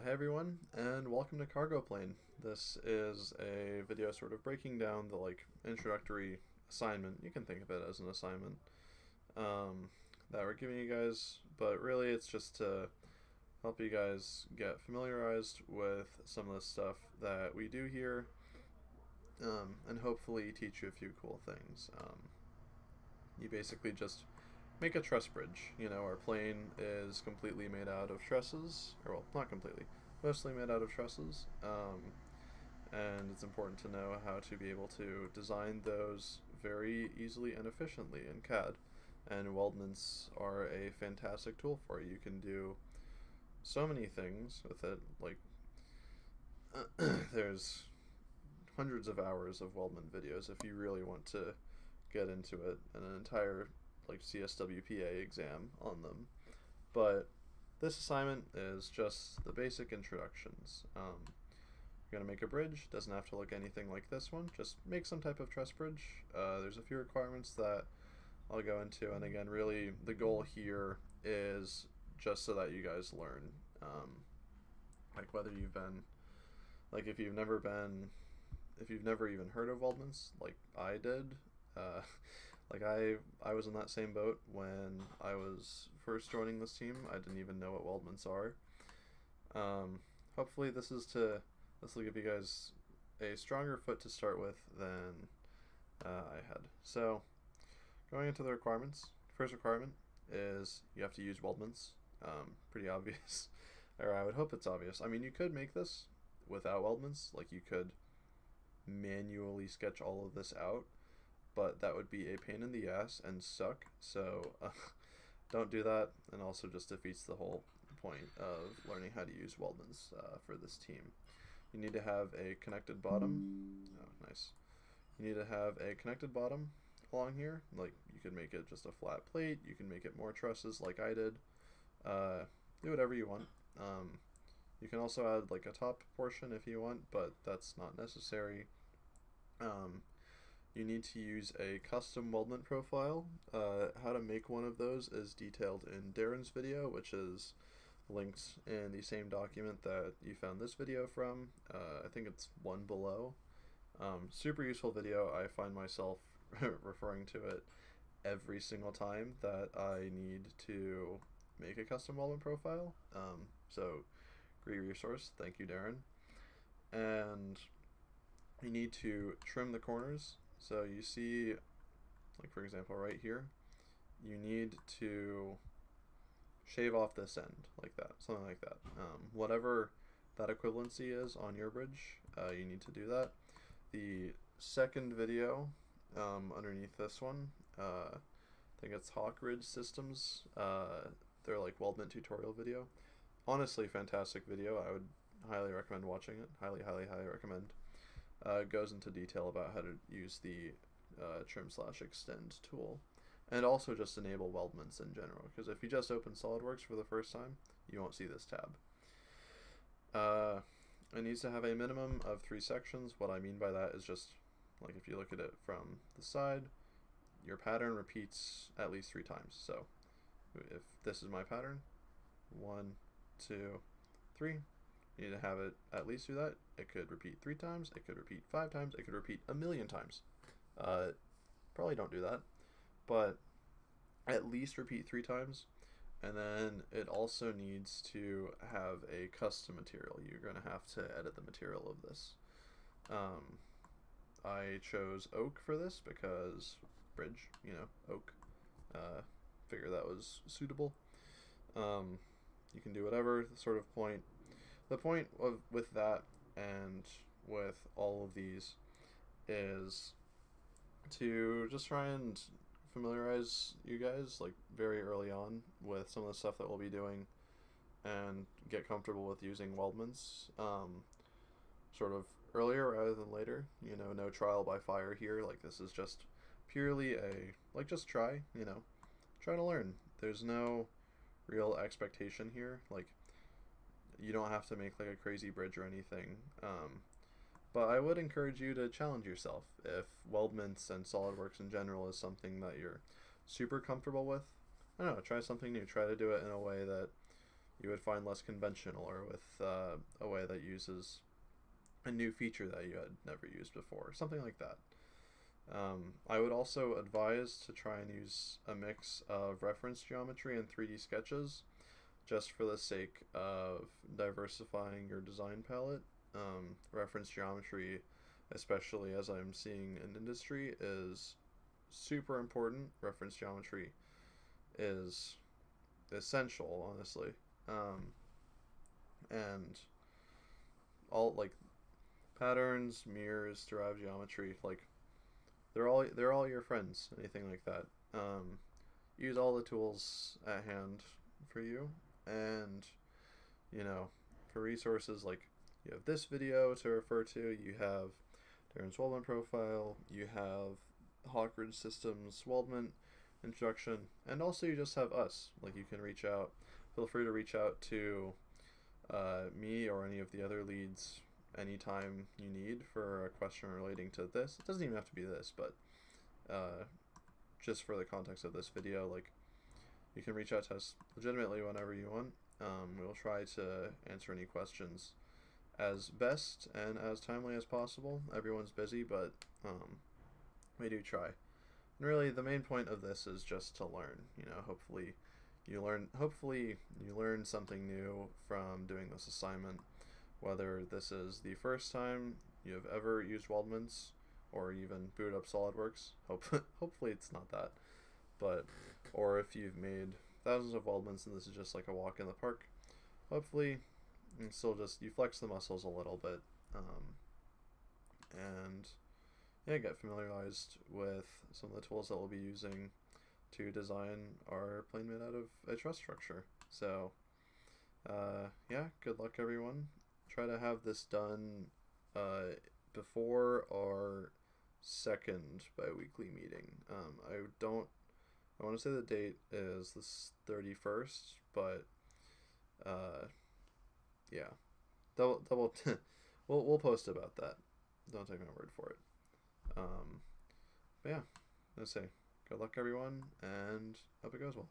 Hey everyone, and welcome to Cargo Plane. This is a video sort of breaking down the introductory assignment. You can think of it as an assignment that we're giving you guys, but really it's just to help you guys get familiarized with some of the stuff that we do here, and hopefully teach you a few cool things. You basically just make a truss bridge. Our plane is completely made out of trusses, or well, not completely, mostly made out of trusses, and it's important to know how to be able to design those very easily and efficiently in CAD. And weldments are a fantastic tool for it. You can do so many things with it. There's hundreds of hours of weldment videos if you really want to get into it, and an entire CSWPA exam on them. But this assignment is just the basic introductions. You're going to make a bridge. Doesn't have to look anything like this one. Just make some type of truss bridge. There's a few requirements that I'll go into, and again, really the goal here is just so that you guys learn. Whether you've been, if you've never even heard of weldments, like I did, I was in that same boat when I was first joining this team. I didn't even know what weldments are. Hopefully this will give you guys a stronger foot to start with than I had. So going into the requirements, first requirement is you have to use weldments. Pretty obvious, or I would hope it's obvious. I mean, you could make this without weldments, you could manually sketch all of this out, but that would be a pain in the ass and suck, so don't do that, and also just defeats the whole point of learning how to use weldments for this team. You need to have a connected bottom. Oh, nice. You need to have a connected bottom along here. You could make it just a flat plate, you can make it more trusses like I did. Do whatever you want. You can also add a top portion if you want, but that's not necessary. You need to use a custom weldment profile. How to make one of those is detailed in Darren's video, which is linked in the same document that you found this video from. I think it's one below. Super useful video. I find myself referring to it every single time that I need to make a custom weldment profile. So great resource. Thank you, Darren. And you need to trim the corners. So you see, for example, right here, you need to shave off this end like that, something like that. Whatever that equivalency is on your bridge, you need to do that. The second video underneath this one, I think it's Hawk Ridge Systems. They're weldment tutorial video. Honestly, fantastic video. I would highly recommend watching it. Highly, highly, highly recommend. Goes into detail about how to use the trim/extend tool, and also just enable weldments in general, because if you just open SolidWorks for the first time, you won't see this tab. It needs to have a minimum of 3 sections. What I mean by that is just, if you look at it from the side, your pattern repeats at least 3 times. So if this is my pattern, 1, 2, 3, you need to have it at least do that. It could repeat 3 times, it could repeat 5 times, it could repeat 1,000,000 times. Probably don't do that, but at least repeat 3 times. And then it also needs to have a custom material. You're going to have to edit the material of this. I chose oak for this because bridge, oak. Figure that was suitable. You can do whatever. The point with that and with all of these is to just try and familiarize you guys very early on with some of the stuff that we'll be doing, and get comfortable with using weldments sort of earlier rather than later. No trial by fire here. This is just purely just try to learn. There's no real expectation here. You don't have to make a crazy bridge or anything. But I would encourage you to challenge yourself. If weldments and SolidWorks in general is something that you're super comfortable with, I don't know, try something new. Try to do it in a way that you would find less conventional, or with a way that uses a new feature that you had never used before, something like that. I would also advise to try and use a mix of reference geometry and 3D sketches, just for the sake of diversifying your design palette. Reference geometry, especially as I'm seeing in industry, is super important. Reference geometry is essential, honestly. And all like patterns, mirrors, derived geometry, like they're all your friends. Anything like that. Use all the tools at hand for you, and you know, for resources like you have this video to refer to, you have Darren's Waldman profile, you have Hawkridge Systems Waldman introduction, and also you just have us. Like, you can reach out. Feel free to reach out to me or any of the other leads anytime you need for a question relating to this. It doesn't even have to be this, but just for the context of this video, like, you can reach out to us legitimately whenever you want. We'll try to answer any questions as best and as timely as possible. Everyone's busy, but we do try. And really, the main point of this is just to learn. Hopefully you learn something new from doing this assignment, whether this is the first time you have ever used Waldmans or even booted up SolidWorks. Hopefully it's not that, or if you've made thousands of Waldmans and this is just like a walk in the park. Hopefully it's still just you flex the muscles a little bit, and get familiarized with some of the tools that we'll be using to design our plane made out of a truss structure. So good luck, everyone. Try to have this done before our second bi-weekly meeting. I want to say the date is the 31st, but double we'll post about that. Don't take my word for it. But yeah, let's say good luck, everyone, and hope it goes well.